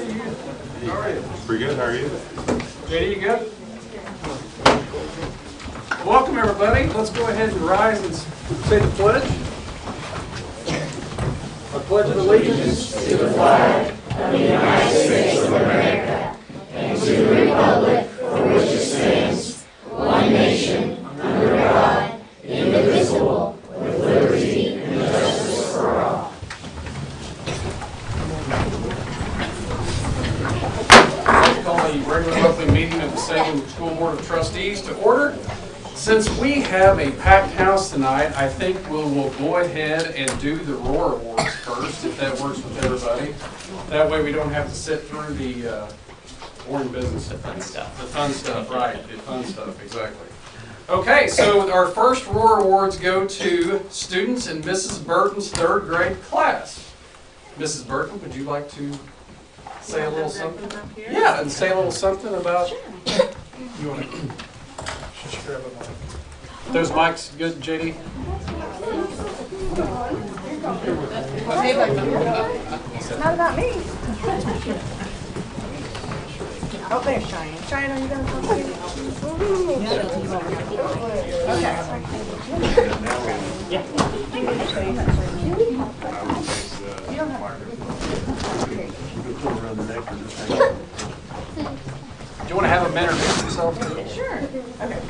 How are you? Pretty good. How are you? JD, you good? Welcome, everybody. Let's go ahead and rise and say the pledge. I pledge allegiance to the flag of the United States of America and to the republic for which it stands, one nation, under God, indivisible, with liberty and justice for all. I call the regular monthly meeting of the Salem School Board of Trustees to order. Since we have a packed house tonight, I think we'll go ahead and do the Roar Awards first, if that works with everybody. That way we don't have to sit through the boring business. The fun stuff. The fun stuff, right. The fun stuff, exactly. Okay, so our first Roar Awards go to students in Mrs. Burton's third grade class. Mrs. Burton, would you like to say a little something? Yeah, and say a little something about... You want to... Just grab a mic. Those mics good, JD? Not about me. Oh, there's Cheyenne. Cheyenne, are you going to come here? Do you want to have them introduce themselves? Sure. Okay.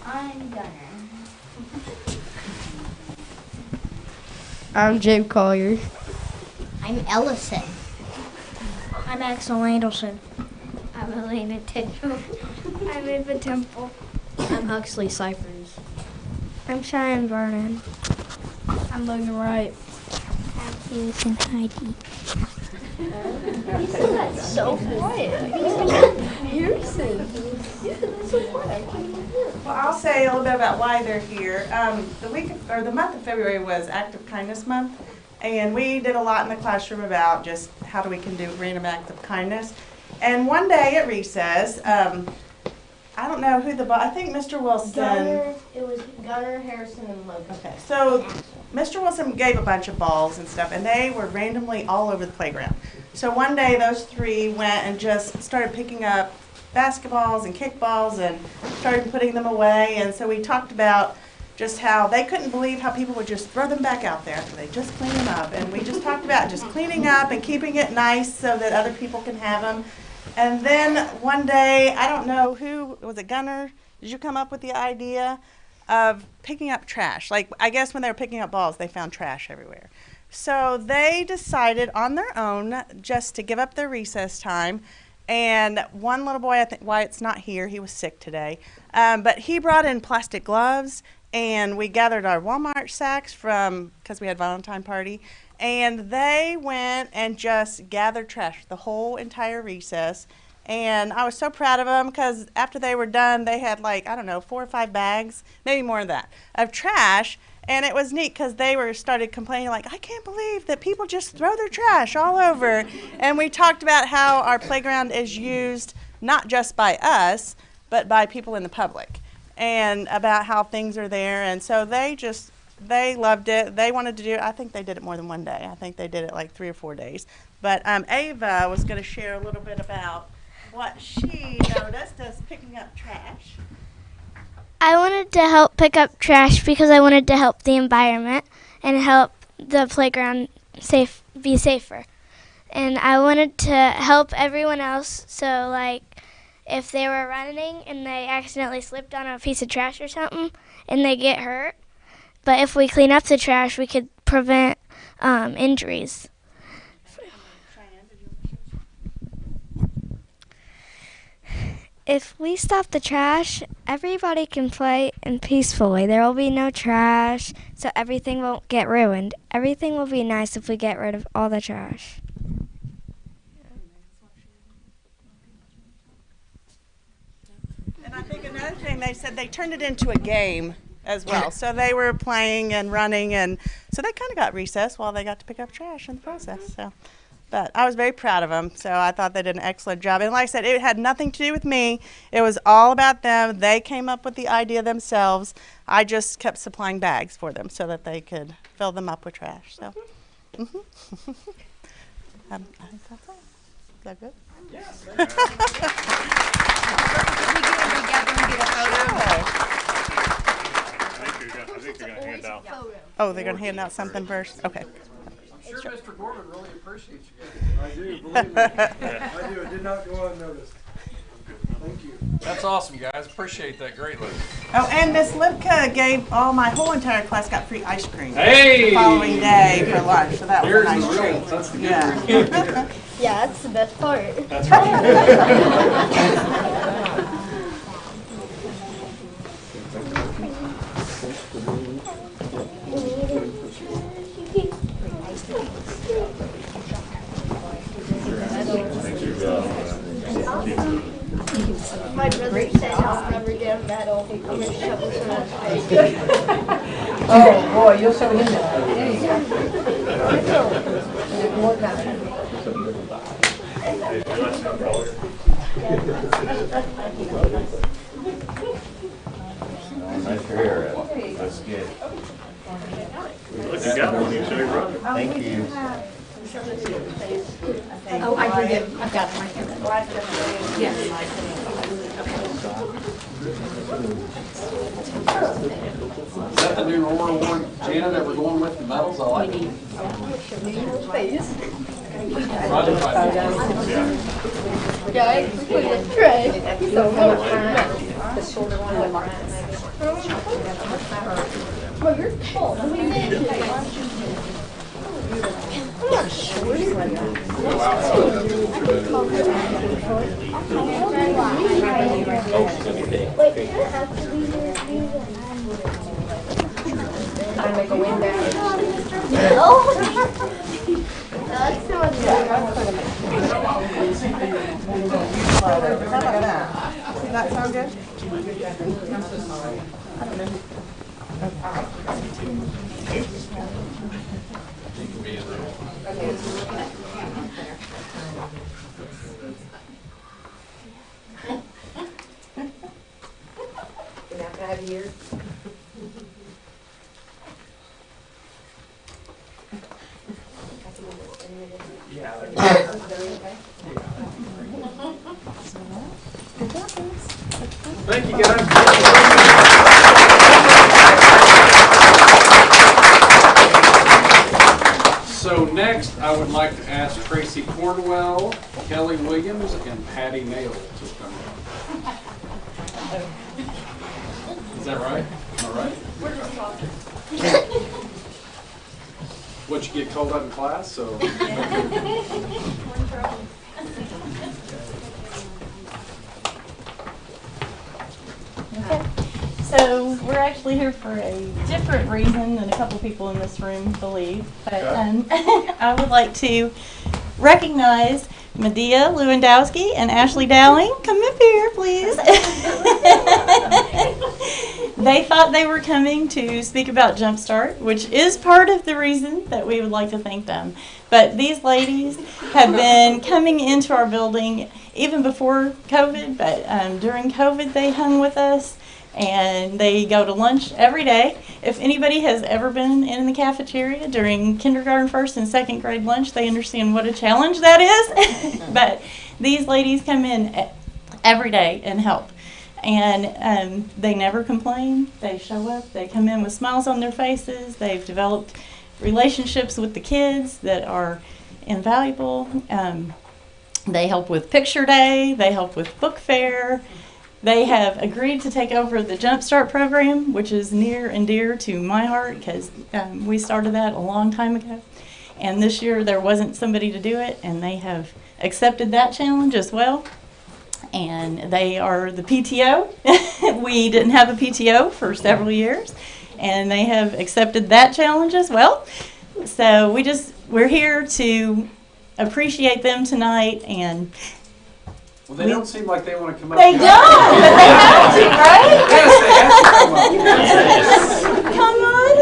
I'm Gunner. I'm James Collier. I'm Ellison. I'm Axel Anderson. I'm Elena Tidwell. I'm Eva Temple. I'm Huxley Cyphers. I'm Cheyenne Vernon. I'm Logan Wright. I'm Susan Heidi. So quiet. Well, I'll say a little bit about why they're here. The month of February was Act of Kindness Month, and we did a lot in the classroom about just how we can do random acts of kindness. And one day at recess, I don't know who I think Mr. Wilson. It was Gunner, Harrison, and Logan. Okay, so Mr. Wilson gave a bunch of balls and stuff, and they were randomly all over the playground. So one day those three went and just started picking up basketballs and kickballs and started putting them away. And so we talked about just how they couldn't believe how people would just throw them back out there after they just clean them up. And we just talked about just cleaning up and keeping it nice so that other people can have them. And then one day, I don't know who, was it Gunner? Did you come up with the idea of picking up trash? Like, I guess when they were picking up balls, they found trash everywhere. So they decided on their own just to give up their recess time. And one little boy, I think Wyatt's not here, he was sick today, but he brought in plastic gloves, and we gathered our Walmart sacks because we had Valentine party, and they went and just gathered trash the whole entire recess. And I was so proud of them because after they were done, they had 4 or 5 bags, maybe more than that, of trash. And it was neat because they started complaining I can't believe that people just throw their trash all over. And we talked about how our playground is used not just by us, but by people in the public, and about how things are there. And so they loved it. They wanted to do it. I think they did it more than one day. I think they did it 3 or 4 days. But Ava was going to share a little bit about what she noticed as picking up trash. I wanted to help pick up trash because I wanted to help the environment and help the playground be safer. And I wanted to help everyone else, so if they were running and they accidentally slipped on a piece of trash or something and they get hurt, but if we clean up the trash, we could prevent injuries. If we stop the trash, everybody can play in peacefully. There will be no trash, so everything won't get ruined. Everything will be nice if we get rid of all the trash. And I think another thing they said, they turned it into a game as well. So they were playing and running, and so they kind of got recess while they got to pick up trash in the process. So. But I was very proud of them, so I thought they did an excellent job. And like I said, it had nothing to do with me. It was all about them. They came up with the idea themselves. I just kept supplying bags for them so that they could fill them up with trash. So I think that's it. Is that good? Yes. I think they're gonna hand out. Oh, they're going to hand out something first? Okay. I'm sure Mr. Gorman really appreciates you guys. I do, believe me. I do. It did not go unnoticed. Thank you. That's awesome, guys. Appreciate that greatly. Oh, and Miss Lipka gave my whole entire class got free ice cream Hey! the following day for lunch, so that was a Here's nice the real. treat. That's the good Yeah. Yeah, that's the best part. That's right. My brother said I'll never get a medal. I'm gonna shove this in his face. Oh, boy, you'll show him that. There you go. More coming. Nice hair. That's good. Look, you got one. You show your brother. Thank you. Oh, I forget. I've got it right here. Yes. Is that the new Aurora Award, Jana, that we're going with the medals? I like it. Guys, we put it in the tray. So much. The shorter one with Mark. Well, you're tall. I mean, I'm not short. I make a win back. That's so much How about that? Does that sound good? You're not gonna have yours? Thank you, guys. So next, I would like to ask Tracy Cornwell, Kelly Williams, and Patty Nail to come up. Is that right? All right. What, you get called up in class, so. So we're actually here for a different reason than a couple people in this room believe. But I would like to recognize Medea Lewandowski and Ashley Dowling. Come up here, please. They thought they were coming to speak about Jumpstart, which is part of the reason that we would like to thank them. But these ladies have been coming into our building even before COVID, but during COVID they hung with us. And they go to lunch every day. If anybody has ever been in the cafeteria during kindergarten, first and second grade lunch, they understand what a challenge that is. But these ladies come in every day and help. And they never complain. They show up. They come in with smiles on their faces. They've developed relationships with the kids that are invaluable. They help with picture day. They help with book fair. They have agreed to take over the Jumpstart program, which is near and dear to my heart because we started that a long time ago. And this year there wasn't somebody to do it, and they have accepted that challenge as well. And they are the PTO. We didn't have a PTO for several years, and they have accepted that challenge as well. So we're here to appreciate them tonight and. Well, they don't seem like they want to come up. They don't, but they have to, right? Yes, they have to come up. Come on.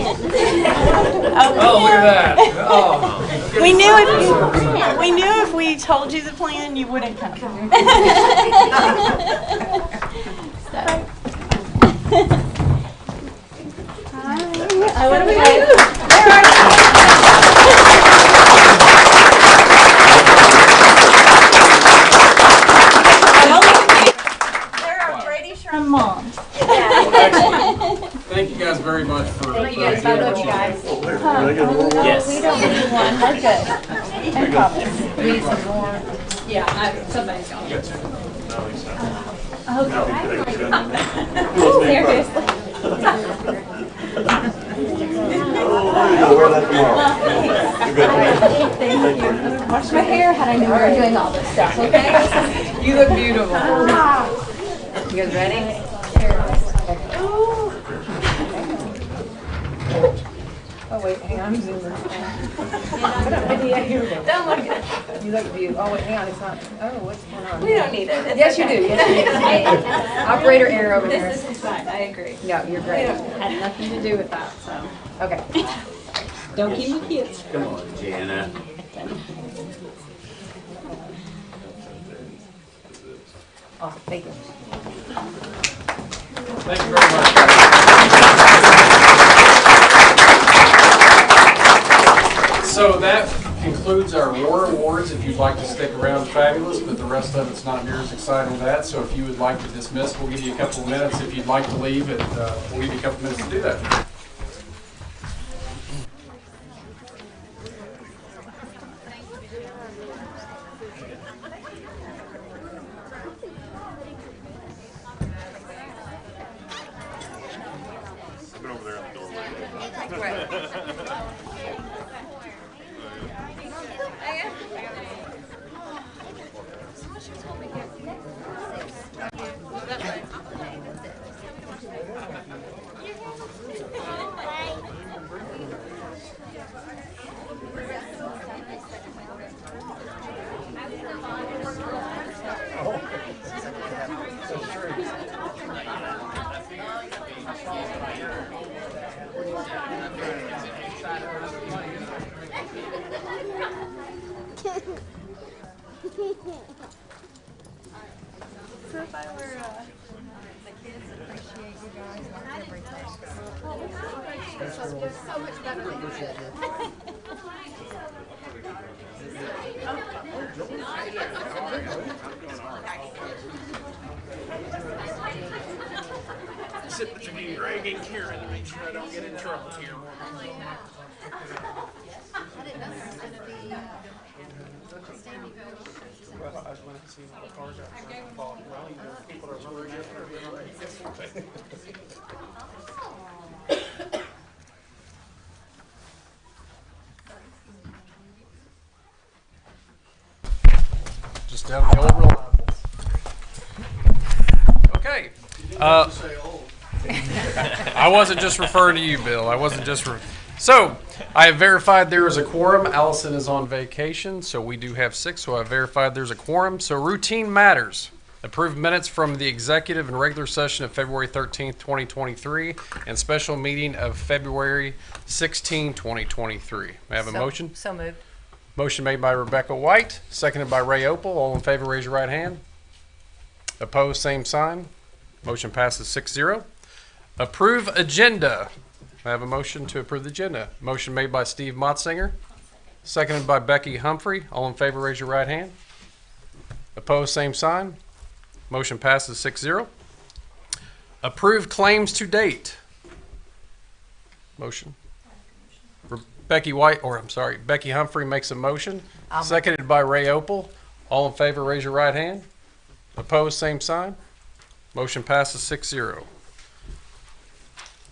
Yeah. Oh, look at that. Oh. We knew if we told you the plan, you wouldn't come. Hi. What do we do? Yes. We don't need one, we're good. I promise. We need some more. Yeah, somebody's going to. Seriously. Wear that tomorrow. Thank you. Wash my hair, had I knew we were doing all this stuff, okay? You look beautiful. You guys ready? Oh wait, hang on, I'm zooming. Yeah, here we go. Don't look at it. You look beautiful. Oh wait, hang on, it's not. Oh, what's going on? We don't need it. Yes, you do. Yes, you do. Hey, operator error over there. This is fine, I agree. No, you're great. Had nothing to do with that, so. Okay. Don't keep me kids. Come on, Jana. Awesome, thank you. Thank you very much. So that concludes our war awards. If you'd like to stick around, fabulous, but the rest of it's not near as exciting as that. So if you would like to dismiss, we'll give you a couple of minutes. If you'd like to leave, we'll give you a couple of minutes to do that. So if I were, the kids appreciate you guys and everything. So much better than you did. Sit between Greg and Karen to make sure I don't get in trouble here. Just down the old roll. Okay. I wasn't just referring to you, Bill. I wasn't just. So, I have verified there is a quorum. Allison is on vacation, so we do have 6. So I verified there's a quorum. So routine matters. Approved minutes from the executive and regular session of February 13th, 2023, and special meeting of February 16, 2023. May I have a motion? So moved. Motion made by Rebecca White, seconded by Ray Opal. All in favor, raise your right hand. Opposed, same sign. Motion passes 6-0. Approve agenda. I have a motion to approve the agenda. Motion made by Steve Motzinger, seconded by Becky Humphrey. All in favor, raise your right hand. Opposed, same sign. Motion passes 6-0. Approve claims to date. Motion. Becky Humphrey makes a motion, seconded by Ray Opal. All in favor, raise your right hand. Opposed, same sign. Motion passes 6-0.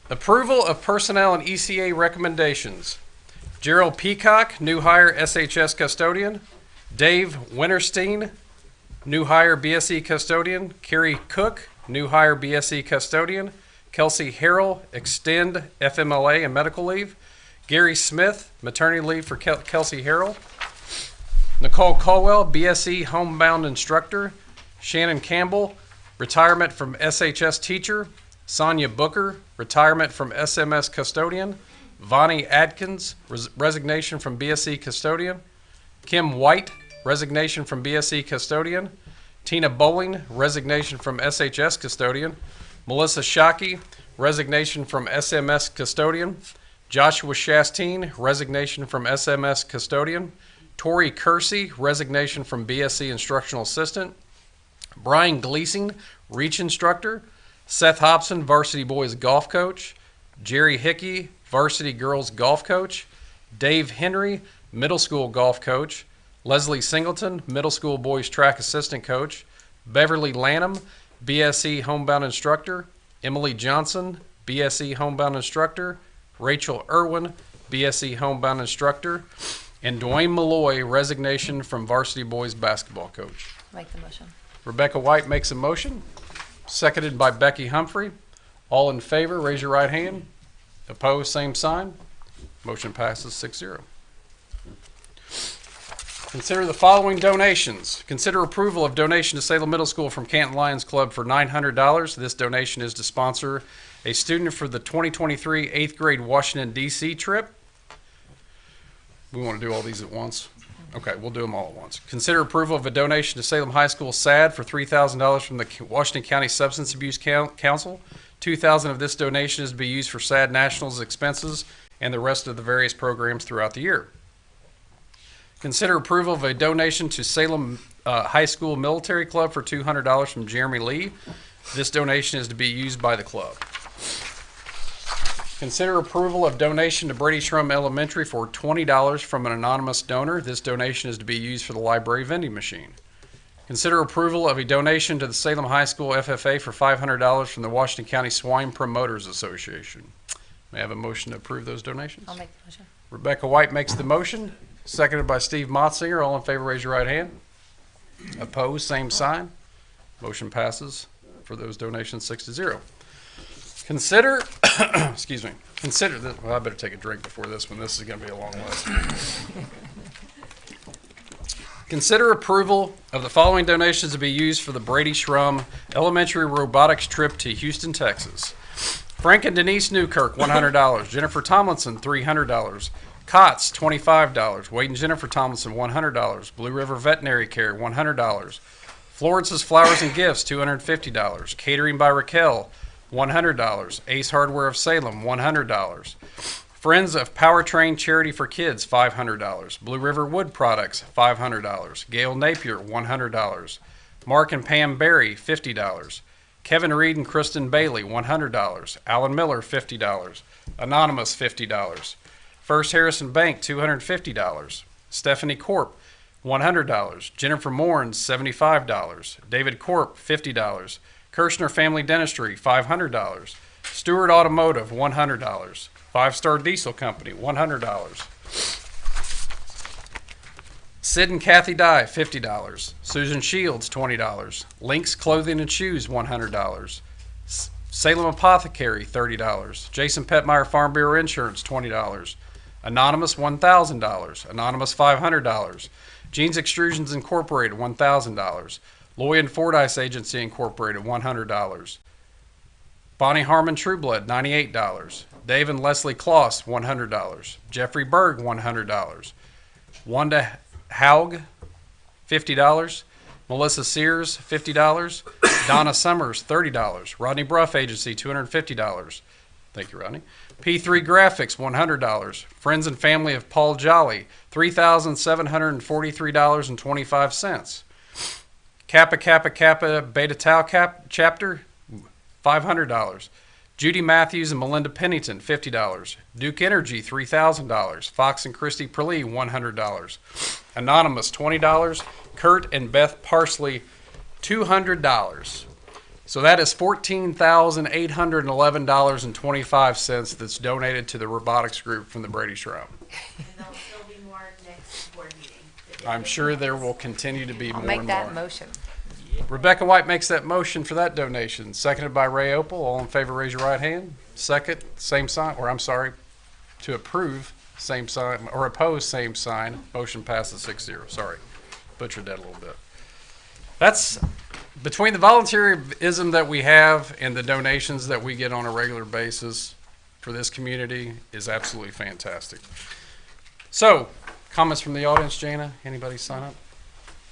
Approval of personnel and ECA recommendations. Gerald Peacock, new hire SHS custodian. Dave Winterstein, new hire BSE custodian. Carrie Cook, new hire BSE custodian. Kelsey Harrell, extend FMLA and medical leave. Gary Smith, maternity leave for Kelsey Harrell. Nicole Colwell, BSE homebound instructor. Shannon Campbell, retirement from SHS teacher. Sonia Booker, retirement from SMS custodian. Vonnie Adkins, resignation from BSE custodian. Kim White, resignation from BSE custodian. Tina Bowling, resignation from SHS custodian. Melissa Shockey, resignation from SMS custodian. Joshua Shastine, resignation from SMS custodian. Tori Kersey, resignation from BSE instructional assistant. Brian Gleason, reach instructor. Seth Hobson, varsity boys golf coach. Jerry Hickey, varsity girls golf coach, Dave Henry, middle school golf coach, Leslie Singleton, middle school boys track assistant coach, Beverly Lanham, BSE homebound instructor, Emily Johnson, BSE homebound instructor, Rachel Irwin, BSE homebound instructor, and Dwayne Malloy, resignation from varsity boys basketball coach. Make the motion. Rebecca White makes a motion, seconded by Becky Humphrey. All in favor, raise your right hand. Opposed, same sign. Motion passes 6-0. Consider the following donations. Consider approval of donation to Salem Middle School from Canton Lions Club for $900. This donation is to sponsor a student for the 2023 8th grade Washington, D.C. trip. We want to do all these at once? Okay, we'll do them all at once. Consider approval of a donation to Salem High School SAD for $3,000 from the Washington County Substance Abuse Council. $2,000 of this donation is to be used for SAD Nationals expenses and the rest of the various programs throughout the year. Consider approval of a donation to Salem High School Military Club for $200 from Jeremy Lee. This donation is to be used by the club. Consider approval of donation to Brady Shrum Elementary for $20 from an anonymous donor. This donation is to be used for the library vending machine. Consider approval of a donation to the Salem High School FFA for $500 from the Washington County Swine Promoters Association. May I have a motion to approve those donations? I'll make the motion. Rebecca White makes the motion, seconded by Steve Motzinger. All in favor, raise your right hand. Opposed, same sign. Motion passes for those donations 6-0. Consider, excuse me, consider this. Well, I better take a drink before this one. This is going to be a long list. Consider approval of the following donations to be used for the Brady Shrum Elementary Robotics trip to Houston, Texas. Frank and Denise Newkirk, $100. Jennifer Tomlinson, $300. Kotz, $25. Wade and Jennifer Tomlinson, $100. Blue River Veterinary Care, $100. Florence's Flowers and Gifts, $250. Catering by Raquel, $100. Ace Hardware of Salem, $100. Friends of Powertrain Charity for Kids, $500. Blue River Wood Products, $500. Gail Napier, $100. Mark and Pam Berry, $50. Kevin Reed and Kristen Bailey, $100. Alan Miller, $50. Anonymous, $50. First Harrison Bank, $250. Stephanie Corp, $100. Jennifer Mourns, $75. David Corp, $50. Kirshner Family Dentistry, $500. Stewart Automotive, $100. Five Star Diesel Company, $100. Sid and Kathy Dye, $50. Susan Shields, $20. Lynx Clothing and Shoes, $100. Salem Apothecary, $30. Jason Petmeyer Farm Bureau Insurance, $20. Anonymous, $1,000. Anonymous, $500. Jeans Extrusions Incorporated, $1,000. Loy and Fordyce Agency Incorporated, $100. Bonnie Harmon Trueblood, $98. Dave and Leslie Kloss, $100. Jeffrey Berg, $100. Wanda Haug, $50. Melissa Sears, $50. Donna Summers, $30. Rodney Bruff Agency, $250. Thank you, Rodney. P3 Graphics, $100. Friends and Family of Paul Jolly, $3,743.25. Kappa Kappa Kappa Beta Tau Chapter, $500. Judy Matthews and Melinda Pennington, $50. Duke Energy, $3,000. Fox and Christy Perlee, $100. Anonymous, $20. Kurt and Beth Parsley, $200. So that is $14,811.25 that's donated to the robotics group from the Brady Shrum. And there'll still be more next board meeting. I'm sure there will continue to be I'll more make and that more. motion. Rebecca White makes that motion for that donation, seconded by Ray Opal. All in favor, raise your right hand. Second, same sign, or I'm sorry, to approve, same sign, or oppose, same sign. Motion passes 6-0. Sorry, butchered that a little bit. That's between the volunteerism that we have and the donations that we get on a regular basis for this community is absolutely fantastic. So, comments from the audience, Jana? Anybody sign up?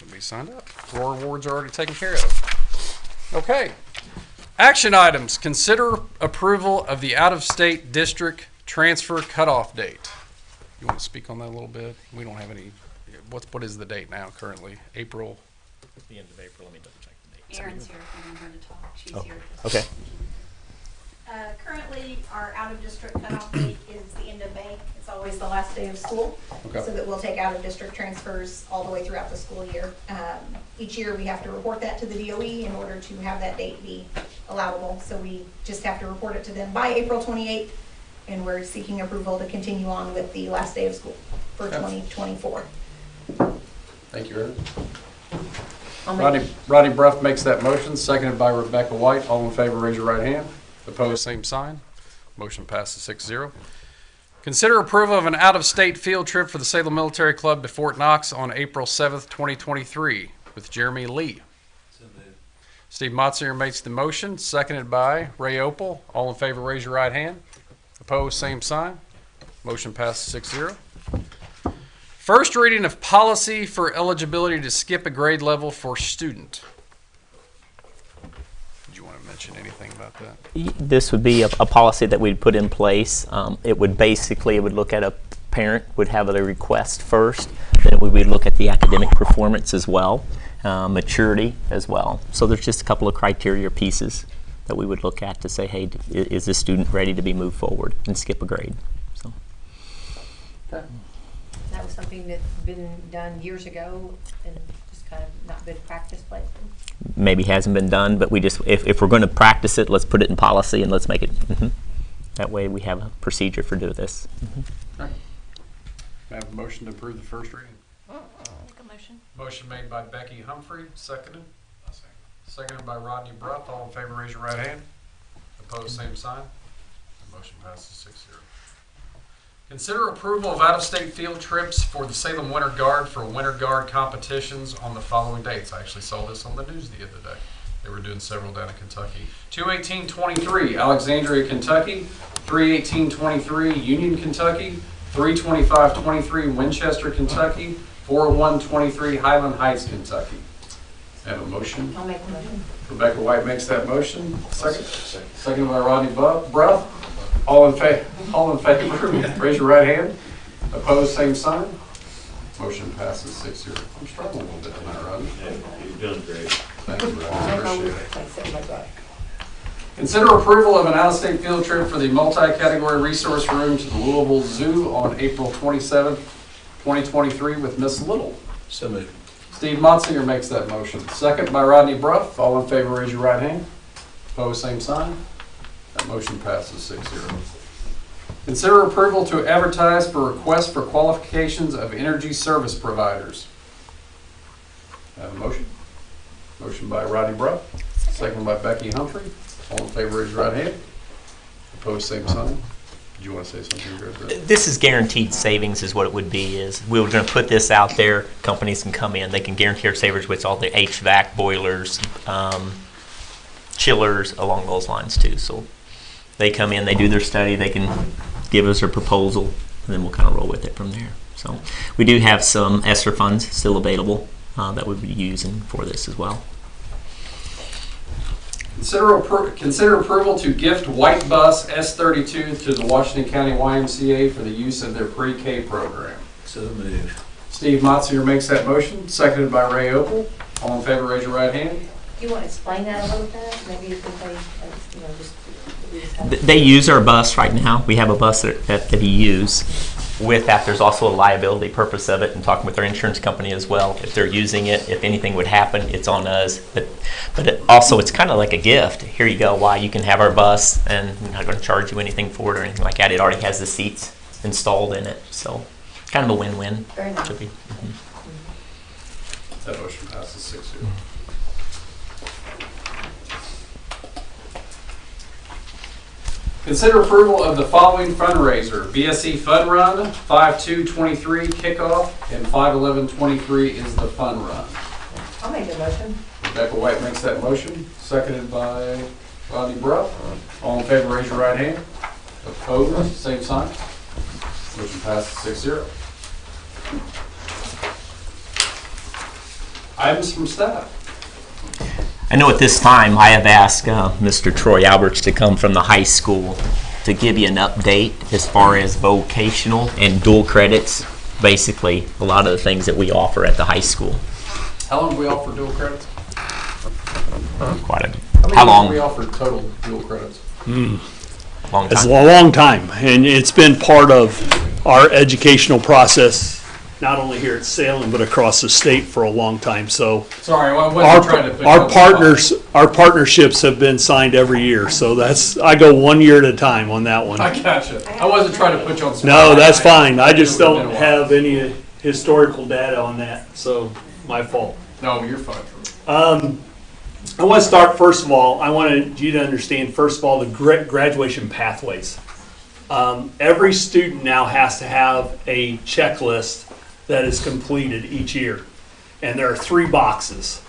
Nobody signed up. Roar awards are already taken care of. Okay. Action items. Consider approval of the out-of-state district transfer cutoff date. You want to speak on that a little bit? We don't have any. What is the date now currently? April? The end of April. Let me double check the date. Erin's here if you want her to talk. She's here. Okay. Currently, our out-of-district cutoff date is the end of May. It's always the last day of school. Okay. So that we'll take out-of-district transfers all the way throughout the school year. Each year, we have to report that to the DOE in order to have that date be allowable. So we just have to report it to them by April 28th, and we're seeking approval to continue on with the last day of school for 2024. Thank you, Erin. Rodney Bruff makes that motion, seconded by Rebecca White. All in favor, raise your right hand. Opposed, same sign. Motion passes 6-0. Consider approval of an out-of-state field trip for the Salem Military Club to Fort Knox on April 7th, 2023 with Jeremy Lee. Steve Motzinger makes the motion, seconded by Ray Opal. All in favor, raise your right hand. Opposed, same sign. Motion passes 6-0. First reading of policy for eligibility to skip a grade level for student. Did you want to mention anything about that? This would be a policy that we'd put in place. It would look at a parent would have a request first, then we would look at the academic performance as well, maturity as well. So there's just a couple of criteria pieces that we would look at to say, hey, is this student ready to be moved forward and skip a grade? So. Okay. That was something that's been done years ago and just kind of not been practiced lately. Maybe hasn't been done, but we just, if we're going to practice it, let's put it in policy and let's make it, that way we have a procedure for doing this. Okay. May I have a motion to approve the first reading? Make a motion. Motion made by Becky Humphrey, seconded. Seconded by Rodney Bruff. All in favor, raise your right hand. Opposed, same sign. The motion passes 6-0. Consider approval of out-of-state field trips for the Salem Winter Guard for Winter Guard competitions on the following dates. I actually saw this on the news the other day. They were doing several down in Kentucky. 2/18/23, Alexandria, Kentucky. 3/18/23, Union, Kentucky. 3/25/23, Winchester, Kentucky. 4/1/23, Highland Heights, Kentucky. I have a motion. I'll make the motion. Rebecca White makes that motion. Second by Rodney Bruff. All in favor, raise your right hand. Opposed, same sign. Motion passes 6-0. I'm struggling a little bit tonight, Rodney. Yeah, you've done great. Thank you, Rodney. Appreciate it. Consider approval of an out-of-state field trip for the multi-category resource room to the Louisville Zoo on April 27th, 2023 with Miss Little. So moved. Steve Motzinger makes that motion. Second by Rodney Bruff. All in favor, raise your right hand. Opposed, same sign. That motion passes 6-0. Consider approval to advertise for requests for qualifications of energy service providers. Have a motion. Motion by Rodney Bruff. Second by Becky Humphrey. All in favor, raise your right hand. Opposed, same sign. Did you want to say something, Greg? This is guaranteed savings is what it would be. Is we were going to put this out there. Companies can come in. They can guarantee our savings with all the HVAC, boilers, chillers, along those lines too. So they come in, they do their study, they can give us their proposal, and then we'll kind of roll with it from there. So we do have some ESSER funds still available that we'll be using for this as well. Consider approval to gift White Bus S32 to the Washington County YMCA for the use of their pre-K program. So moved. Steve Motzinger makes that motion, seconded by Ray Opal. All in favor, raise your right hand. Do you want to explain that a little bit? Maybe you can say, just. They use our bus right now. We have a bus that he uses. With that, there's also a liability purpose of it, and talking with our insurance company as well. If they're using it, if anything would happen, it's on us. But it's kind of like a gift. Here you go. Why you can have our bus, and we're not going to charge you anything for it or anything like that. It already has the seats installed in it, so kind of a win-win. Very nice. Should be. That motion passes 6-0. Consider approval of the following fundraiser: BSC Fun Run, 5/2/23 kickoff, and 5/11/23 is the fun run. I'll make the motion. Rebecca White makes that motion, seconded by Rodney Bruff. All in favor, raise your right hand. Opposed, same sign. Motion passes 6-0. Items from staff. I know at this time I have asked Mr. Troy Alberts to come from the high school to give you an update as far as vocational and dual credits, basically a lot of the things that we offer at the high school. How long do we offer dual credits? Quite a bit. How long do we offer total dual credits? Long It's time. a long time, and it's been part of our educational process, not only here at Salem, but across the state for a long time. So Sorry, I wasn't trying to put you on our the spot. partners, our partnerships have been signed every year. So I go 1 year at a time on that one. I gotcha. I wasn't trying to put you on the spot. No, that's fine. I knew just it would've don't been a while. have any historical data on that, so my fault. No, you're fine. I want to start, first of all, I wanted you to understand, first of all, the graduation pathways. Every student now has to have a checklist that is completed each year. And there are 3 boxes.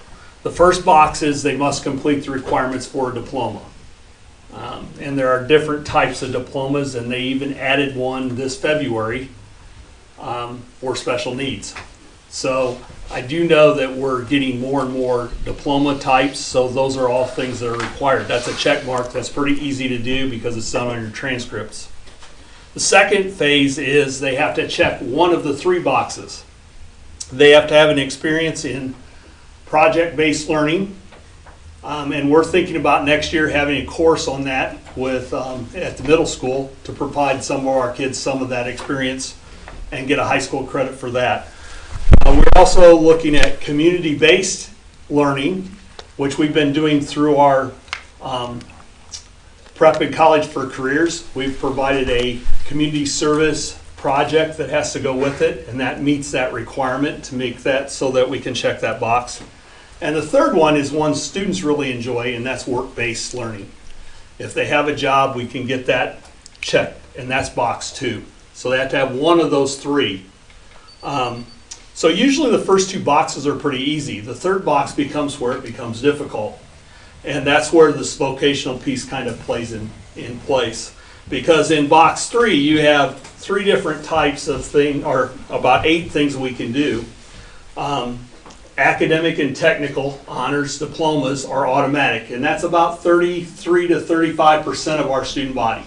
The first box is they must complete the requirements for a diploma. And there are different types of diplomas, and they even added one this February for special needs. So I do know that we're getting more and more diploma types, so those are all things that are required. That's a check mark. That's pretty easy to do because it's done on your transcripts. The second phase is they have to check one of the 3 boxes. They have to have an experience in project-based learning, and we're thinking about next year having a course on that with at the middle school to provide some of our kids some of that experience and get a high school credit for that. We're also looking at community-based learning, which we've been doing through our Prep and College for Careers. We've provided a community service project that has to go with it, and that meets that requirement to make that so that we can check that box. And the third one is one students really enjoy, and that's work-based learning. If they have a job, we can get that checked, and that's box 2. So they have to have one of those 3. So usually the first 2 boxes are pretty easy. The third box becomes where it becomes difficult. And that's where this vocational piece kind of plays in place. Because in box 3, you have 3 different types of things, or about 8 things we can do. Academic and technical honors diplomas are automatic, and that's about 33 to 35% of our student body.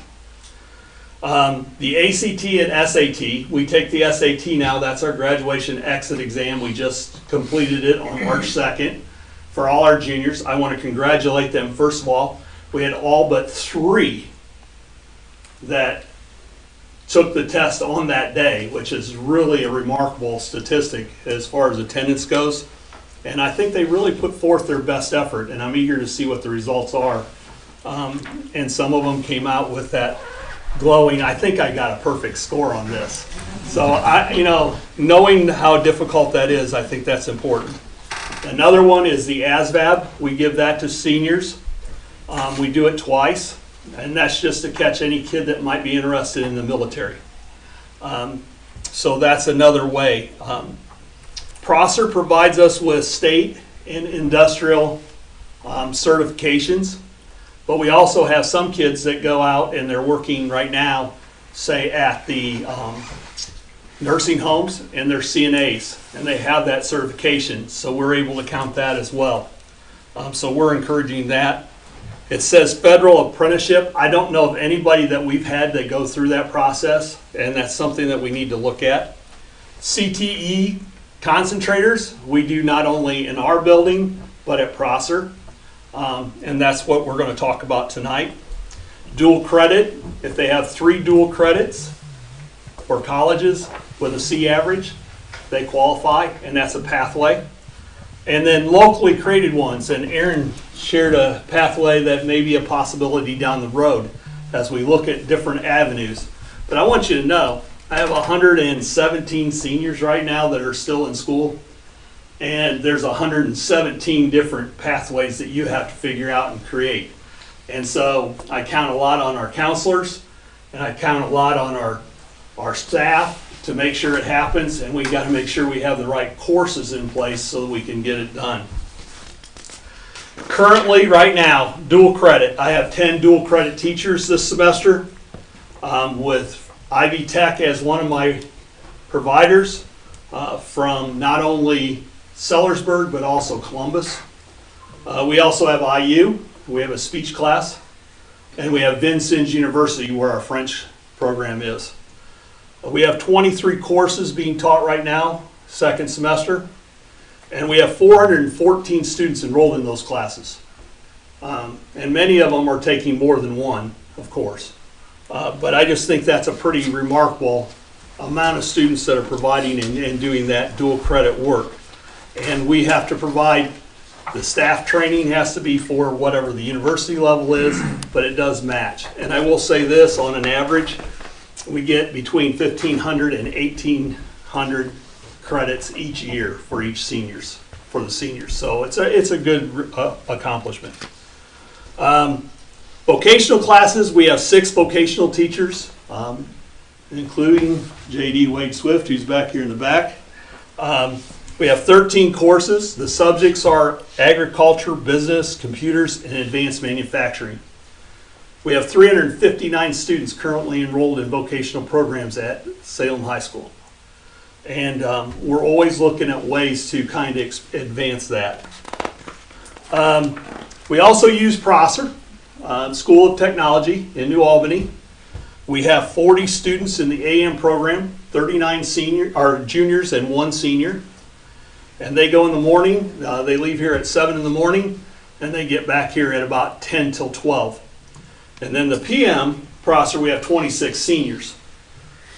The ACT and SAT, we take the SAT now, that's our graduation exit exam. We just completed it on March 2nd for all our juniors. I want to congratulate them. First of all, we had all but 3 that took the test on that day, which is really a remarkable statistic as far as attendance goes. And I think they really put forth their best effort, and I'm eager to see what the results are. And some of them came out with that glowing, I think I got a perfect score on this. So knowing how difficult that is, I think that's important. Another one is the ASVAB. We give that to seniors. We do it twice, and that's just to catch any kid that might be interested in the military. So that's another way. Prosser provides us with state and industrial certifications, but we also have some kids that go out and they're working right now, say at the nursing homes, and they're CNAs, and they have that certification, so we're able to count that as well. So we're encouraging that. It says federal apprenticeship. I don't know of anybody that we've had that go through that process, and that's something that we need to look at. CTE concentrators, we do not only in our building, but at Prosser, and that's what we're going to talk about tonight. Dual credit, if they have 3 dual credits for colleges with a C average, they qualify, and that's a pathway. And then locally created ones, and Aaron shared a pathway that may be a possibility down the road as we look at different avenues. But I want you to know, I have 117 seniors right now that are still in school, and there's 117 different pathways that you have to figure out and create. And so I count a lot on our counselors, and I count a lot on our staff to make sure it happens, and we got to make sure we have the right courses in place so that we can get it done. Currently, right now, dual credit. I have 10 dual credit teachers this semester with Ivy Tech as one of my providers from not only Sellersburg but also Columbus. We also have IU. We have a speech class, and we have Vincennes University where our French program is. We have 23 courses being taught right now, second semester, and we have 414 students enrolled in those classes. And many of them are taking more than one, of course. But I just think that's a pretty remarkable amount of students that are providing and doing that dual credit work. And we have to provide, the staff training has to be for whatever the university level is, but it does match. And I will say this, on an average, we get between 1,500 and 1,800 credits each year for the seniors. So it's a good accomplishment. Vocational classes, we have 6 vocational teachers, including JD Wade Swift, who's back here in the back. We have 13 courses. The subjects are agriculture, business, computers, and advanced manufacturing. We have 359 students currently enrolled in vocational programs at Salem High School. And we're always looking at ways to kind of advance that. We also use Prosser, School of Technology in New Albany. We have 40 students in the AM program, 39 juniors and 1 senior. And they go in the morning, they leave here at 7 in the morning, and they get back here at about 10 till 12. And then the PM Prosser, we have 26 seniors.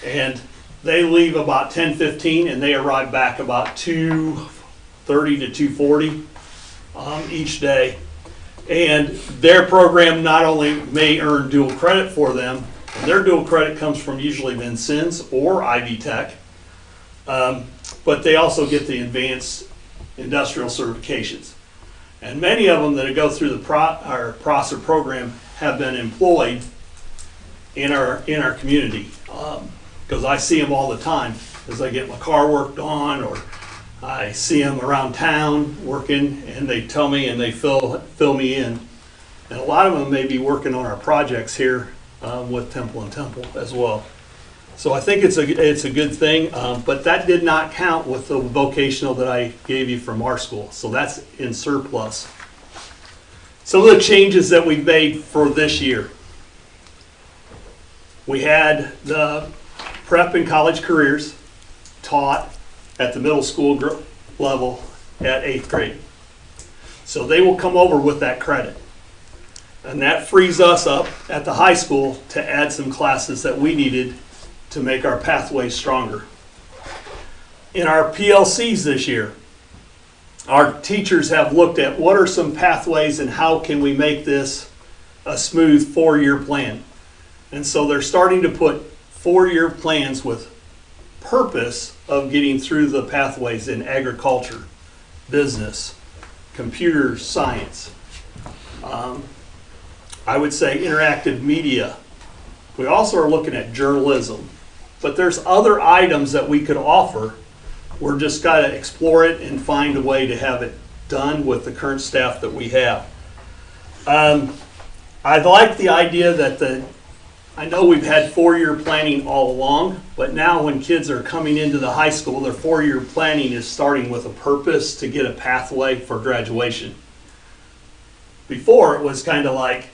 And they leave about 10:15 and they arrive back about 2:30 to 2:40 each day. And their program not only may earn dual credit for them, their dual credit comes from usually Vincennes or Ivy Tech, but they also get the advanced industrial certifications. And many of them that go through the Prosser program have been employed in our community, because I see them all the time as I get my car worked on, or I see them around town working, and they tell me and they fill me in. And a lot of them may be working on our projects here with Temple and Temple as well. So I think it's a good thing, but that did not count with the vocational that I gave you from our school. So that's in surplus. Some of the changes that we've made for this year. We had the prep and college careers taught at the middle school level at 8th grade. So they will come over with that credit. And that frees us up at the high school to add some classes that we needed to make our pathways stronger. In our PLCs this year, our teachers have looked at what are some pathways and how can we make this a smooth 4-year plan. And so they're starting to put 4-year plans with purpose of getting through the pathways in agriculture, business, computer science. I would say interactive media. We also are looking at journalism, but there's other items that we could offer. We're just got to explore it and find a way to have it done with the current staff that we have. I like the idea that I know we've had 4-year planning all along, but now when kids are coming into the high school, their 4-year planning is starting with a purpose to get a pathway for graduation. Before, it was kind of like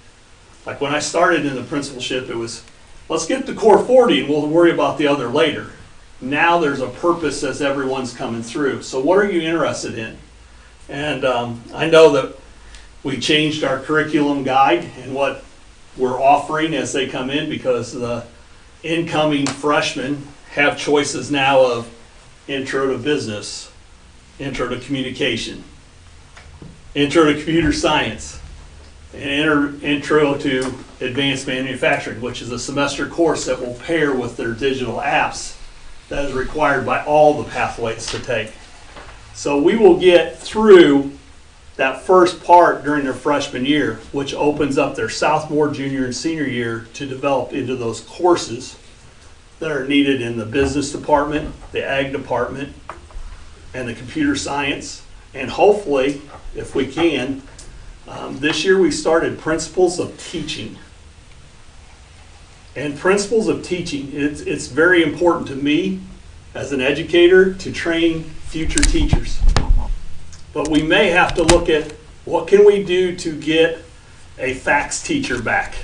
when I started in the principalship, it was, let's get to core 40 and we'll worry about the other later. Now there's a purpose as everyone's coming through. So what are you interested in? And I know that we changed our curriculum guide and what we're offering as they come in, because the incoming freshmen have choices now of intro to business, intro to communication, intro to computer science, and intro to advanced manufacturing, which is a semester course that will pair with their digital apps that is required by all the pathways to take. So we will get through that first part during their freshman year, which opens up their sophomore, junior, and senior year to develop into those courses that are needed in the business department, the ag department, and the computer science. And hopefully, if we can, this year we started Principles of Teaching. And Principles of Teaching, it's very important to me as an educator to train future teachers. But we may have to look at what can we do to get a fax teacher back.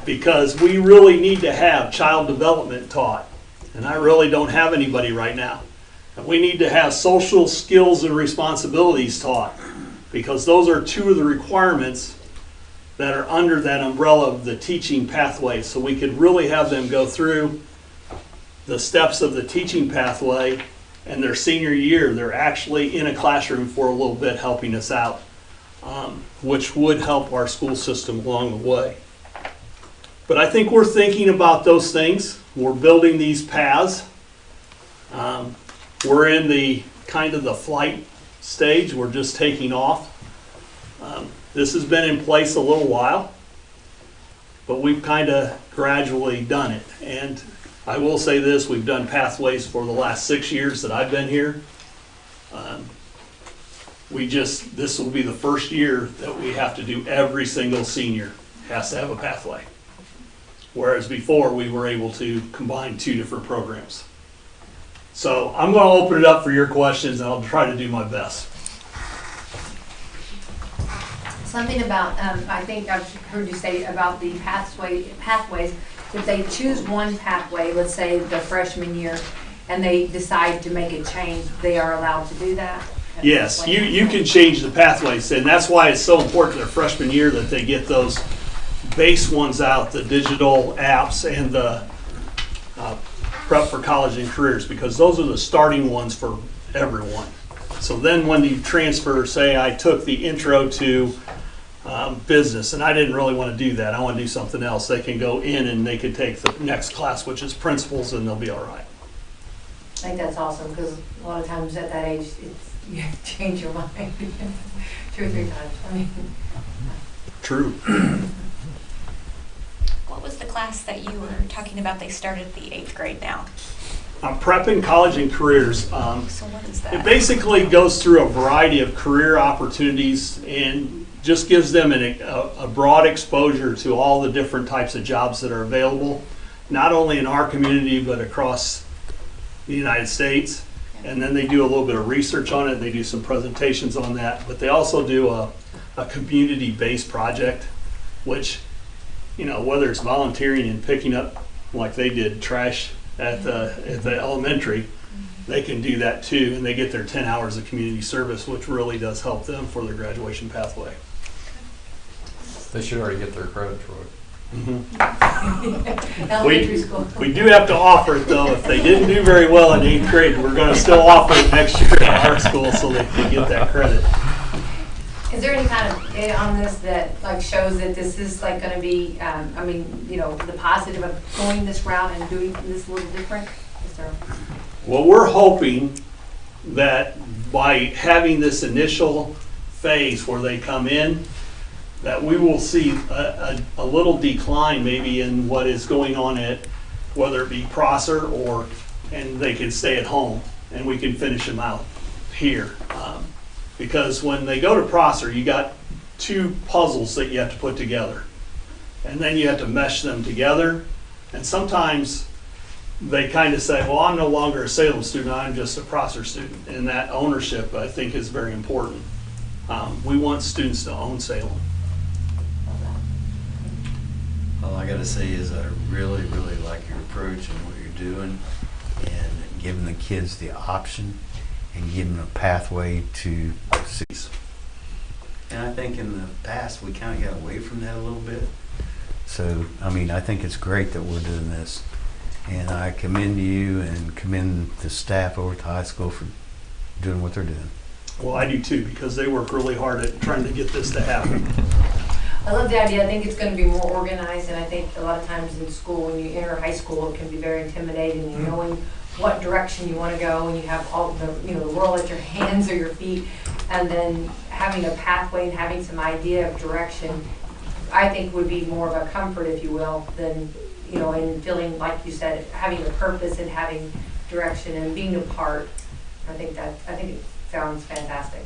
Because we really need to have child development taught. And I really don't have anybody right now. And we need to have social skills and responsibilities taught, because those are 2 of the requirements that are under that umbrella of the teaching pathway. So we could really have them go through the steps of the teaching pathway, and their senior year, they're actually in a classroom for a little bit helping us out, which would help our school system along the way. But I think we're thinking about those things. We're building these paths. We're in the kind of the flight stage. We're just taking off. This has been in place a little while, but we've kind of gradually done it. And I will say this, we've done pathways for the last 6 years that I've been here. This will be the first year that we have to do every single senior has to have a pathway. Whereas before we were able to combine 2 different programs. So I'm going to open it up for your questions, and I'll try to do my best. Something about, I think I've heard you say about the pathways. If they choose one pathway, let's say the freshman year, and they decide to make a change, they are allowed to do that? Yes, you can change the pathways, and that's why it's so important their freshman year that they get those base ones out, the digital apps and the prep for college and careers, because those are the starting ones for everyone. So then when you transfer, say I took the intro to business and I didn't really want to do that, I want to do something else, they can go in and they can take the next class, which is principles, and they'll be all right. I think that's awesome, because a lot of times at that age, you have to change your mind 2 or 3 times. I mean, True. What was the class that you were talking about? They started the 8th grade now. I'm prepping college and careers. So what is that? It basically goes through a variety of career opportunities and just gives them a broad exposure to all the different types of jobs that are available, not only in our community but across the United States. And then they do a little bit of research on it. They do some presentations on that, but they also do a community-based project, which, you know, whether it's volunteering and picking up, like they did, trash at the elementary, they can do that too, and they get their 10 hours of community service, which really does help them for their graduation pathway. They should already get their credit for it. elementary school. We do have to offer it though. If they didn't do very well in 8th grade, we're going to still offer it next year at our school so they can get that credit. Is there any kind of data on this that like shows that this is like going to be, I mean, you know, the positive of going this route and doing this a little different? Is there? Well, we're hoping that by having this initial phase where they come in, that we will see a little decline maybe in what is going on at, whether it be Prosser and they can stay at home and we can finish them out here. Because when they go to Prosser, you got 2 puzzles that you have to put together. And then you have to mesh them together. And sometimes they kind of say, well, I'm no longer a Salem student, I'm just a Prosser student. And that ownership, I think, is very important. We want students to own Salem. All I gotta say is I really, really like your approach and what you're doing, and giving the kids the option and giving them a pathway to success. And I think in the past we kind of got away from that a little bit. So, I mean, I think it's great that we're doing this. And I commend you and commend the staff over at the high school for doing what they're doing. Well, I do too, because they work really hard at trying to get this to happen. I love the idea. I think it's going to be more organized, and I think a lot of times in school, when you enter high school, it can be very intimidating. And knowing what direction you want to go, and you have all the, you know, the world at your hands or your feet, and then having a pathway and having some idea of direction, I think would be more of a comfort, if you will, than, you know, and feeling like you said, having a purpose and having direction and being a part. I think it sounds fantastic.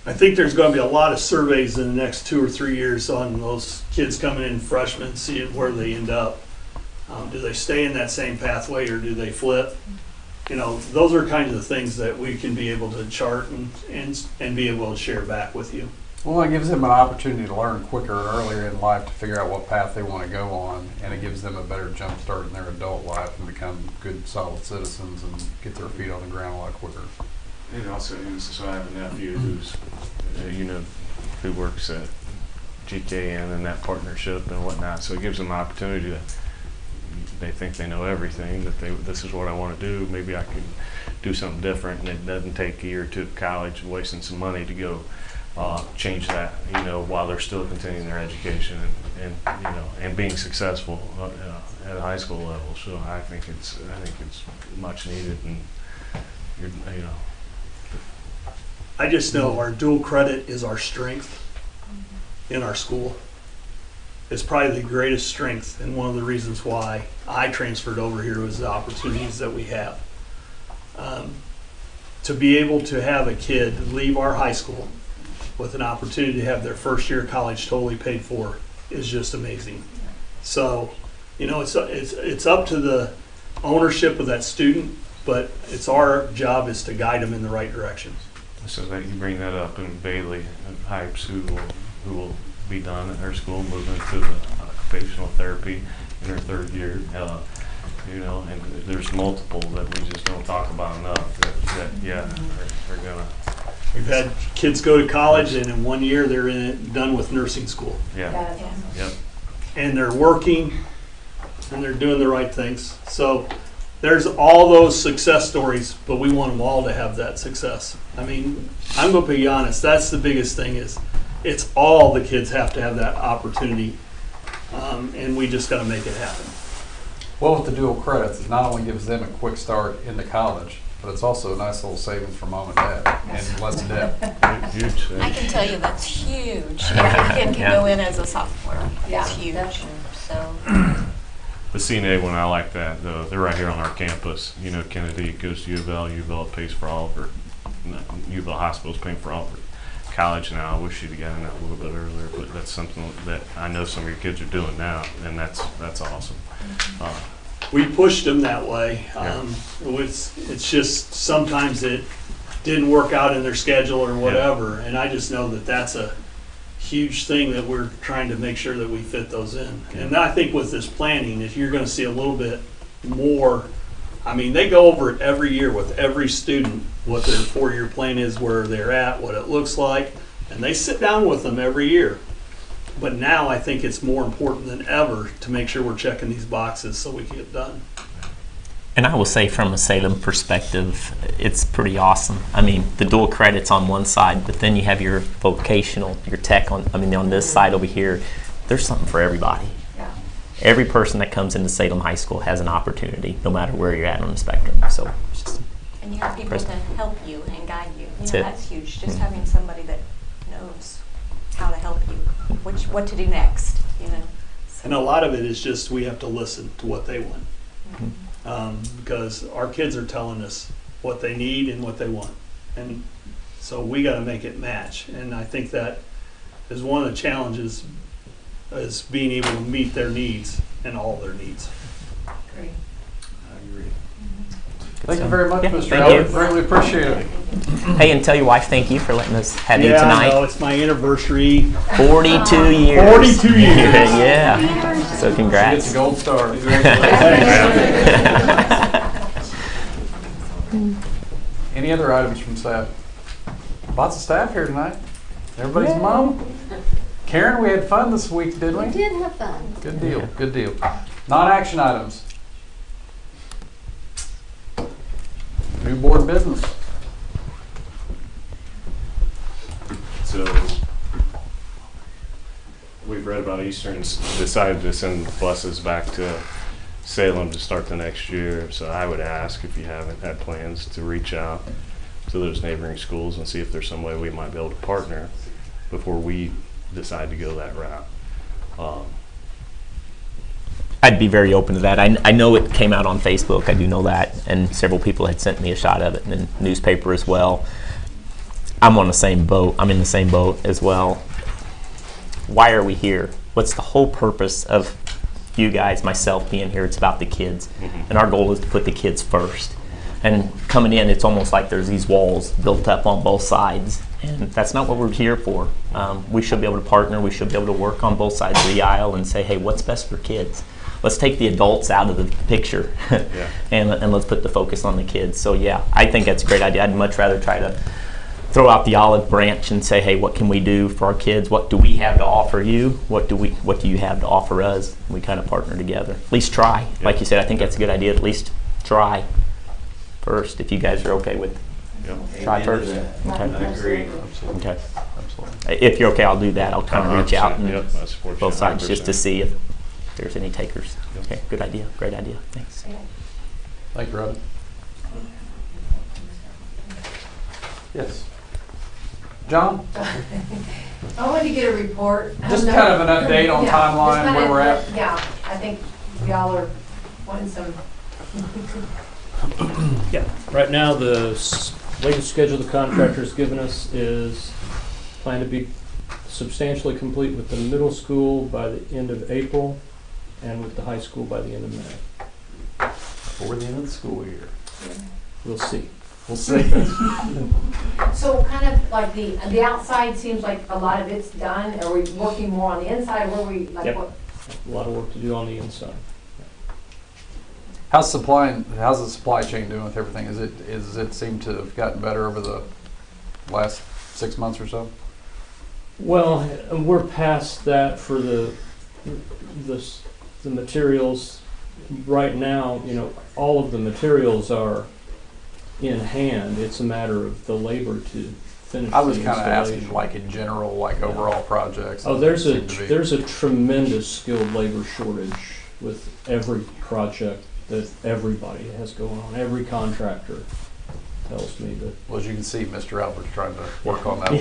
I think there's going to be a lot of surveys in the next 2 or 3 years on those kids coming in freshmen, seeing where they end up. Do they stay in that same pathway or do they flip? You know, those are kinds of things that we can be able to chart and be able to share back with you. Well, it gives them an opportunity to learn quicker and earlier in life to figure out what path they want to go on, and it gives them a better jump start in their adult life and become good, solid citizens and get their feet on the ground a lot quicker. And also, so I have a nephew who's, who works at GKN and that partnership and whatnot. So it gives them an opportunity to, they think they know everything, that this is what I want to do. Maybe I can do something different, and it doesn't take a year or two of college wasting some money to go change that, while they're still continuing their education and being successful at a high school level. So I think it's much needed, and I just know our dual credit is our strength in our school. It's probably the greatest strength, and one of the reasons why I transferred over here was the opportunities that we have. To be able to have a kid leave our high school with an opportunity to have their first year of college totally paid for is just amazing. So, it's up to the ownership of that student, but it's our job is to guide them in the right direction. So that you bring that up, and Bailey Hypes, who will be done at her school, moving into the occupational therapy in her third year. And there's multiple that we just don't talk about enough that are gonna. We've had kids go to college, and in 1 year they're done with nursing school. Yeah. Yep. And they're working, and they're doing the right things. So there's all those success stories, but we want them all to have that success. I mean, I'm going to be honest, that's the biggest thing is it's all the kids have to have that opportunity, and we just got to make it happen. Well, with the dual credits, it not only gives them a quick start into college, but it's also a nice little savings for mom and dad and less debt. Huge. I can tell you that's huge. If a kid can go in as a sophomore, it's huge. Definitely. So. The CNA one, I like that. They're right here on our campus. Kennedy goes to U of L. U of L pays for all of her. U of L hospital's paying for all of her college now. I wish you'd have gotten that a little bit earlier, but that's something that I know some of your kids are doing now, and that's awesome. We pushed them that way. It's just sometimes it didn't work out in their schedule or whatever, and I just know that that's a huge thing that we're trying to make sure that we fit those in. And I think with this planning, if you're going to see a little bit more, I mean, they go over it every year with every student, what their 4-year plan is, where they're at, what it looks like, and they sit down with them every year. But now I think it's more important than ever to make sure we're checking these boxes so we can get done. And I will say from a Salem perspective, it's pretty awesome. I mean, the dual credits on one side, but then you have your vocational, your tech on this side over here. There's something for everybody. Yeah. Every person that comes into Salem High School has an opportunity, no matter where you're at on the spectrum. So it's just And you have people to help you and guide you. That's huge. Just Mm-hmm. having somebody that knows how to help you, what to do next, So. And a lot of it is just we have to listen to what they want. Mm-hmm. Because our kids are telling us what they need and what they want. And so we got to make it match. And I think that is one of the challenges is being able to meet their needs and all their needs. Great. I agree. Thank you very much, Yeah, Mr. thank Albert. you. Really appreciate it. Hey, and tell your wife thank you for letting us have you Yeah, tonight. no, it's my anniversary. 42 years. 42 years. Yeah. So She congrats. gets a gold star. Any other items from staff? Lots of staff here tonight. Everybody's mom. Karen, we had fun this week, didn't we? We did have fun. Good deal, good deal. Non-action items. New board business. So we've read about Eastern's decided to send buses back to Salem to start the next year. So I would ask, if you haven't had plans, to reach out to those neighboring schools and see if there's some way we might be able to partner before we decide to go that route. I'd be very open to that. I know it came out on Facebook. I do know that, and several people had sent me a shot of it, and then newspaper as well. I'm on the same boat. I'm in the same boat as well. Why are we here? What's the whole purpose of you guys, myself being here? It's about the kids, and our goal is to put the kids first. And coming in, it's almost like there's these walls built up on both sides, and that's not what we're here for. We should be able to partner. We should be able to work on both sides of the aisle and say, hey, what's best for kids? Let's take the adults out of the picture and let's put the focus on the kids. So yeah, I think that's a great idea. I'd much rather try to throw out the olive branch and say, hey, what can we do for our kids? What do we have to offer you? What do you have to offer us? We kind of partner together. At least try. Like you said, I think that's a good idea. At least try first, if you guys are okay with try first. Okay. I agree. Okay. If you're okay, I'll do that. I'll kind of reach out and I support both you sides just to 100%. see if there's any takers. Okay, good idea. Great idea. Thanks. Thank you, Robin. Yes. John? I wanted to get a report. Just kind of an update on timeline, where we're at. Yeah, I think we all are wanting some. Yeah, right now the latest schedule the contractor's given us is planned to be substantially complete with the middle school by the end of April and with the high school by the end of May. Before the end of the school year. We'll see. We'll see. So kind of like the outside seems like a lot of it's done. Are we working more on the inside? Where we like Yep. what? A lot of work to do on the inside. How's the supply chain doing with everything? Is it seem to have gotten better over the last 6 months or so? Well, we're past that for the materials. Right now, all of the materials are in hand. It's a matter of the labor to finish. I was the kind of asking, installation. like in general, like overall projects. Oh, there's a tremendous skilled labor shortage with every project that everybody has going on. Every contractor tells me that. Well, as you can see, Mr. Albert's trying to work on that.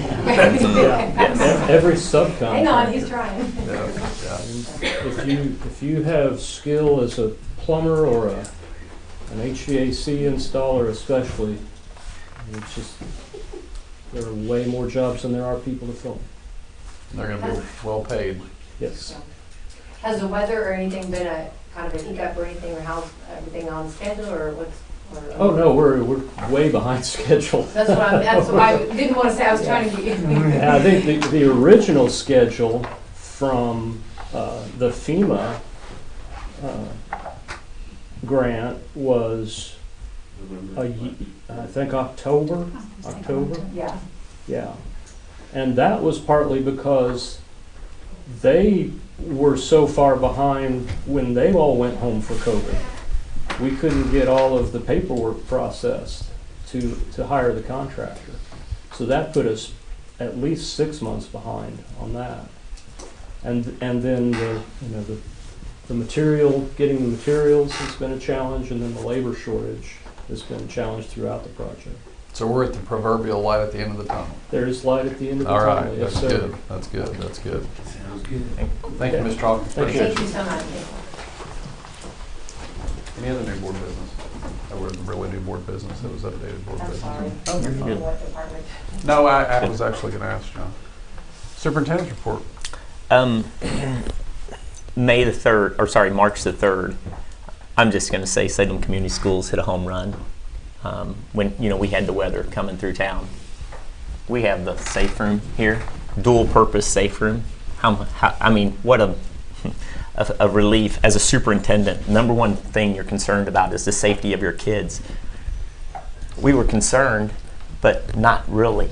Every subcontractor. Hang on, he's trying. If you have skill as a plumber or an HVAC installer, especially, it's just there are way more jobs than there are people to fill. They're going to be well paid. Yes. Has the weather or anything been a kind of a hiccup or anything, or how's everything on schedule, or what's? Oh no, we're way behind schedule. That's what I didn't want to say. I was trying to get you. I think the original schedule from the FEMA grant was I think October. Yeah. Yeah, and that was partly because they were so far behind when they all went home for COVID. We couldn't get all of the paperwork processed to hire the contractor. So that put us at least 6 months behind on that. And then the material, getting the materials has been a challenge, and then the labor shortage has been a challenge throughout the project. So we're at the proverbial light at the end of the tunnel. There is light at the end of the All tunnel. right, Yes, that's sir. good. That's good. That's good. Sounds good. Thank you, Ms. Chalk. Thank you. Thank you so much. Any other new board business? That wasn't really new board business. It was updated board I'm business. sorry. Oh, you're fine. What department? No, I was actually going to ask John. Superintendent's report. March the 3rd. I'm just going to say Salem Community Schools hit a home run. When we had the weather coming through town. We have the safe room here, dual purpose safe room. What a relief as a superintendent. Number one thing you're concerned about is the safety of your kids. We were concerned, but not really.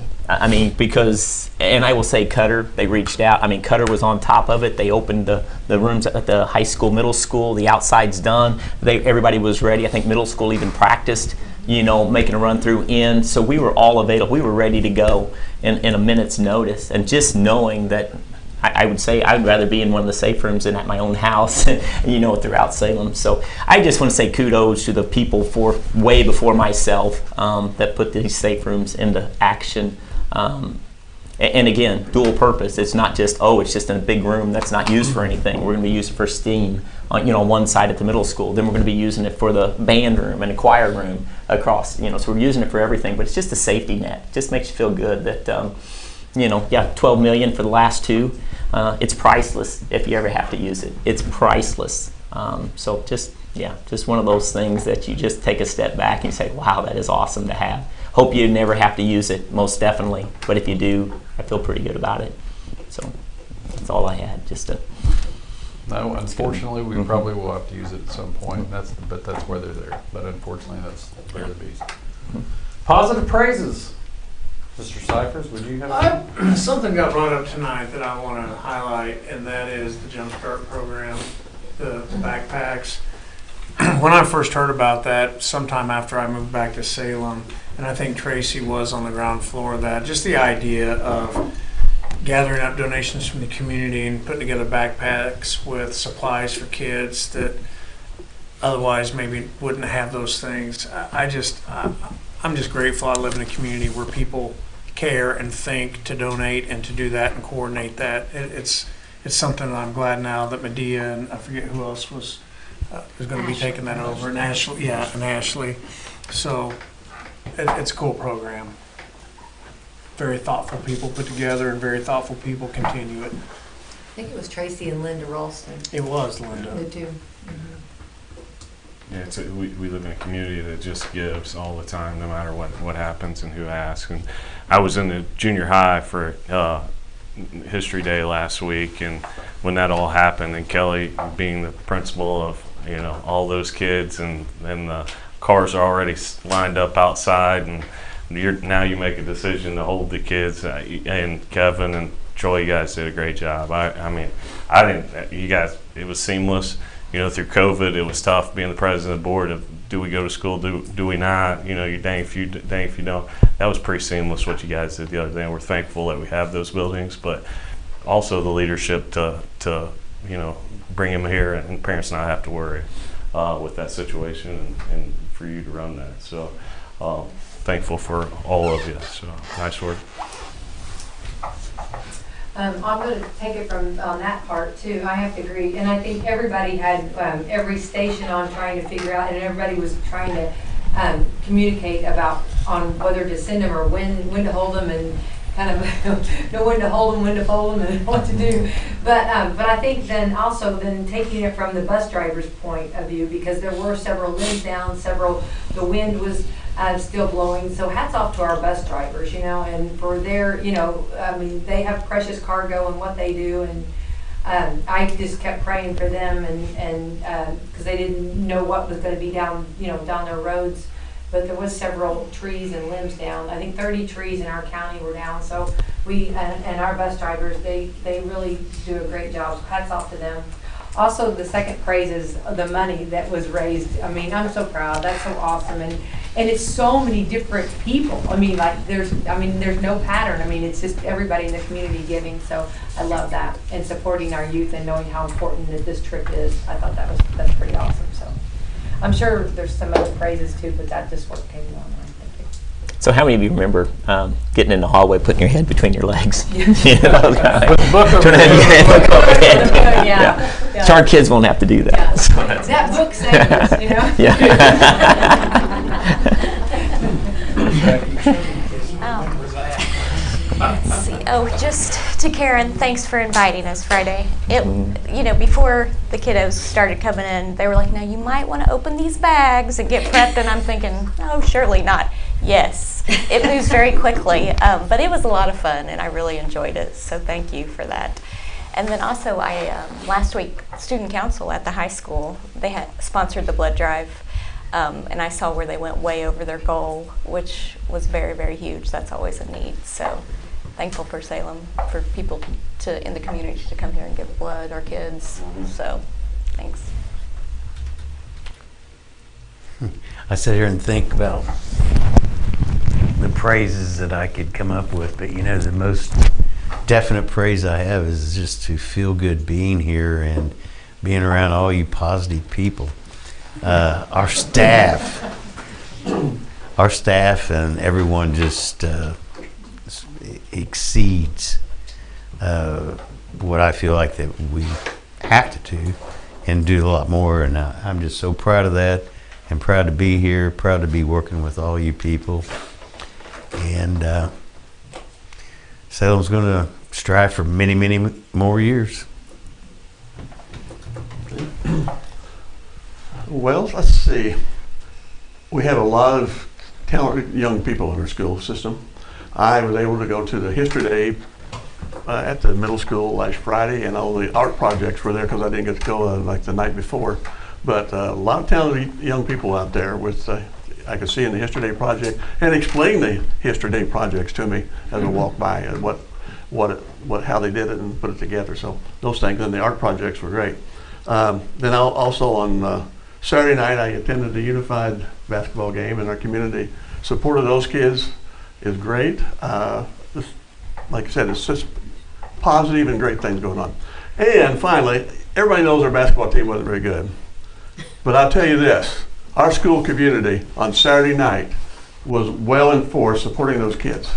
Because, and I will say Cutter, they reached out. Cutter was on top of it. They opened the rooms at the high school, middle school. The outside's done. Everybody was ready. I think middle school even practiced, making a run through in. So we were all available. We were ready to go in a minute's notice. And just knowing that, I would say I'd rather be in one of the safe rooms than at my own house, throughout Salem. So I just want to say kudos to the people way before myself that put these safe rooms into action. And again, dual purpose. It's not just, it's just in a big room that's not used for anything. We're going to be using it for STEAM on one side at the middle school. Then we're going to be using it for the band room and a choir room across, so we're using it for everything. But it's just a safety net. It just makes you feel good that, $12 million for the last two. It's priceless if you ever have to use it. It's priceless. So just one of those things that you just take a step back and you say, wow, that is awesome to have. Hope you never have to use it, most definitely. But if you do, I feel pretty good about it. So that's all I had. No, unfortunately, we probably will have to use it at some point. But that's where they're there. But unfortunately, that's where the beast. Positive praises. Mr. Cyphers, would you have? Something got brought up tonight that I want to highlight, and that is the Jump Start program, the backpacks. When I first heard about that, sometime after I moved back to Salem, and I think Tracy was on the ground floor of that, just the idea of gathering up donations from the community and putting together backpacks with supplies for kids that otherwise maybe wouldn't have those things. I'm just grateful I live in a community where people care and think to donate and to do that and coordinate that. It's something that I'm glad now that Medea and I forget who else was going to be taking that over, and Ashley, and Ashley. So it's a cool program. Very thoughtful people put together, and very thoughtful people continue it. I think it was Tracy and Linda Ralston. It was Linda. The two. Yeah, we live in a community that just gives all the time, no matter what happens and who asks. And I was in the junior high for History Day last week, and when that all happened, and Kelly being the principal of all those kids, and the cars are already lined up outside, and now you make a decision to hold the kids, and Kevin and Troy, you guys did a great job. You guys, it was seamless. Through COVID, it was tough being the president of the board of do we go to school, do we not? You're dang if you don't. That was pretty seamless what you guys did the other day, and we're thankful that we have those buildings, but also the leadership to bring them here and parents not have to worry with that situation, and for you to run that. So thankful for all of you. So nice work. I'm going to take it from on that part too. I have to agree, and I think everybody had every station on trying to figure out, and everybody was trying to communicate about on whether to send them or when to hold them, and kind of know when to hold them, when to fold them, and what to do. But I think then also taking it from the bus driver's point of view, because there were several limbs down, the wind was still blowing. So hats off to our bus drivers, and for their, they have precious cargo in what they do, and I just kept praying for them, and because they didn't know what was going to be down their roads. But there was several trees and limbs down. I think 30 trees in our county were down. So we and our bus drivers, they really do a great job. So hats off to them. Also, the second praise is the money that was raised. I'm so proud. That's so awesome, and it's so many different people. There's no pattern. It's just everybody in the community giving. So I love that, and supporting our youth and knowing how important that this trip is. I thought that's pretty awesome. So I'm sure there's some other praises too, but that just what came to my mind. Thank you. So how many of you remember getting in the hallway, putting your head between your legs? With the book over there. Yeah. So our kids won't have to do that. Yeah. So that book saved us, Yeah. Let's see. Oh, just to Karen, thanks for inviting us Friday. Before the kiddos started coming in, they were like, now you might want to open these bags and get prepped, and I'm thinking, no, surely not. Yes, it moves very quickly, but it was a lot of fun, and I really enjoyed it, so thank you for that. And then also, last week, student council at the high school, they had sponsored the blood drive, and I saw where they went way over their goal, which was very, very huge. That's always a need. So thankful for Salem, for people in the community to come here and give blood, our kids. So thanks. I sit here and think about the praises that I could come up with, but the most definite praise I have is just to feel good being here and being around all you positive people. Our staff and everyone just exceeds what I feel like that we have to do, and do a lot more. And I'm just so proud of that, and proud to be here, proud to be working with all you people. And Salem's going to strive for many, many more years. Well, let's see. We have a lot of talented young people in our school system. I was able to go to the History Day at the middle school last Friday, and all the art projects were there because I didn't get to go like the night before. But a lot of talented young people out there with I could see in the History Day project, and explain the History Day projects to me as I walked by, and how they did it and put it together. So those things, and the art projects were great. Then also on Saturday night, I attended the Unified basketball game, and our community support of those kids is great. Like I said, it's just positive and great things going on. And finally, everybody knows our basketball team wasn't very good. But I'll tell you this, our school community on Saturday night was well enforced supporting those kids.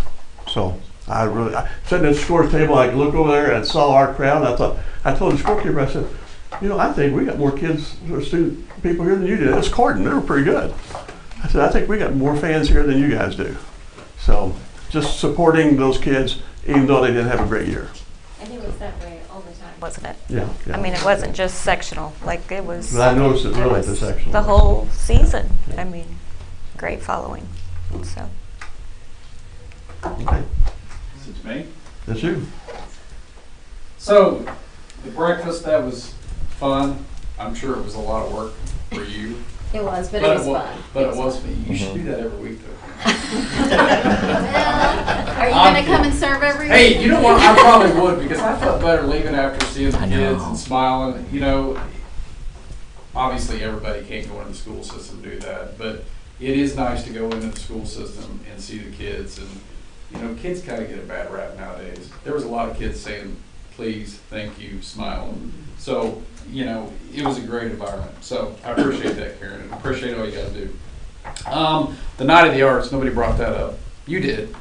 So I sitting at the scores table, I looked over there and saw our crowd, and I told the scorekeeper, I said, I think we got more kids or student people here than you did. It was Corden, they were pretty good. I said, I think we got more fans here than you guys do. So just supporting those kids, even though they didn't have a great year. And it was that way all the time, wasn't it? Yeah. I mean, it wasn't just sectional, like it was. But I noticed it really at the sectional. The whole season. I mean, great following, so. Okay. It's me. That's you. So, the breakfast, that was fun. I'm sure it was a lot of work for you. It was, but it was fun. But it was fun. You should do that every week, though. Are you going to come and serve every week? Hey, you know what? I probably would, because I felt better leaving after seeing the kids and smiling. Obviously everybody can't go into the school system and do that, but it is nice to go into the school system and see the kids. And, kids kind of get a bad rap nowadays. There was a lot of kids saying, please, thank you, smiling. So, it was a great environment. So I appreciate that, Karen, and appreciate all you guys do. The Night of the Arts, nobody brought that up. You did.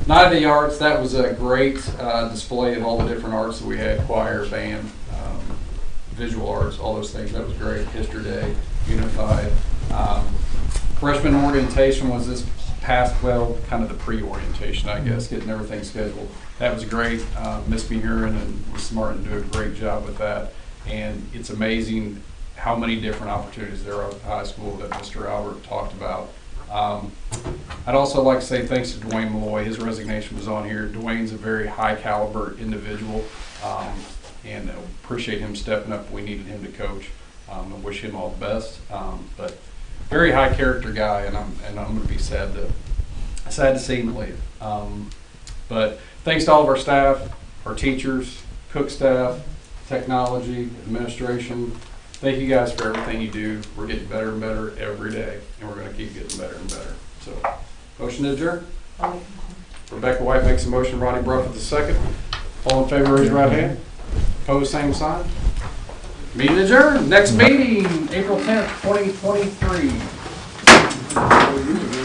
Night of the Arts, that was a great display of all the different arts that we had, choir, band, visual arts, all those things. That was great. History Day, Unified. Freshman orientation was this past, kind of the pre-orientation, I guess, getting everything scheduled. That was great. Miss Beheron and Miss Martin do a great job with that. And it's amazing how many different opportunities there are at the high school that Mr. Albert talked about. I'd also like to say thanks to Dwayne Malloy. His resignation was on here. Dwayne's a very high caliber individual, and appreciate him stepping up. We needed him to coach. I wish him all the best. But very high character guy, and I'm going to be sad to see him leave. But thanks to all of our staff, our teachers, cook staff, technology, administration. Thank you guys for everything you do. We're getting better and better every day, and we're going to keep getting better and better. So, motion to adjourn. Rebecca White makes a motion. Ronnie Bruff the second. All in favor, raise your right hand. Opposed, same sign. Meeting adjourned. Next meeting, April 10th, 2023.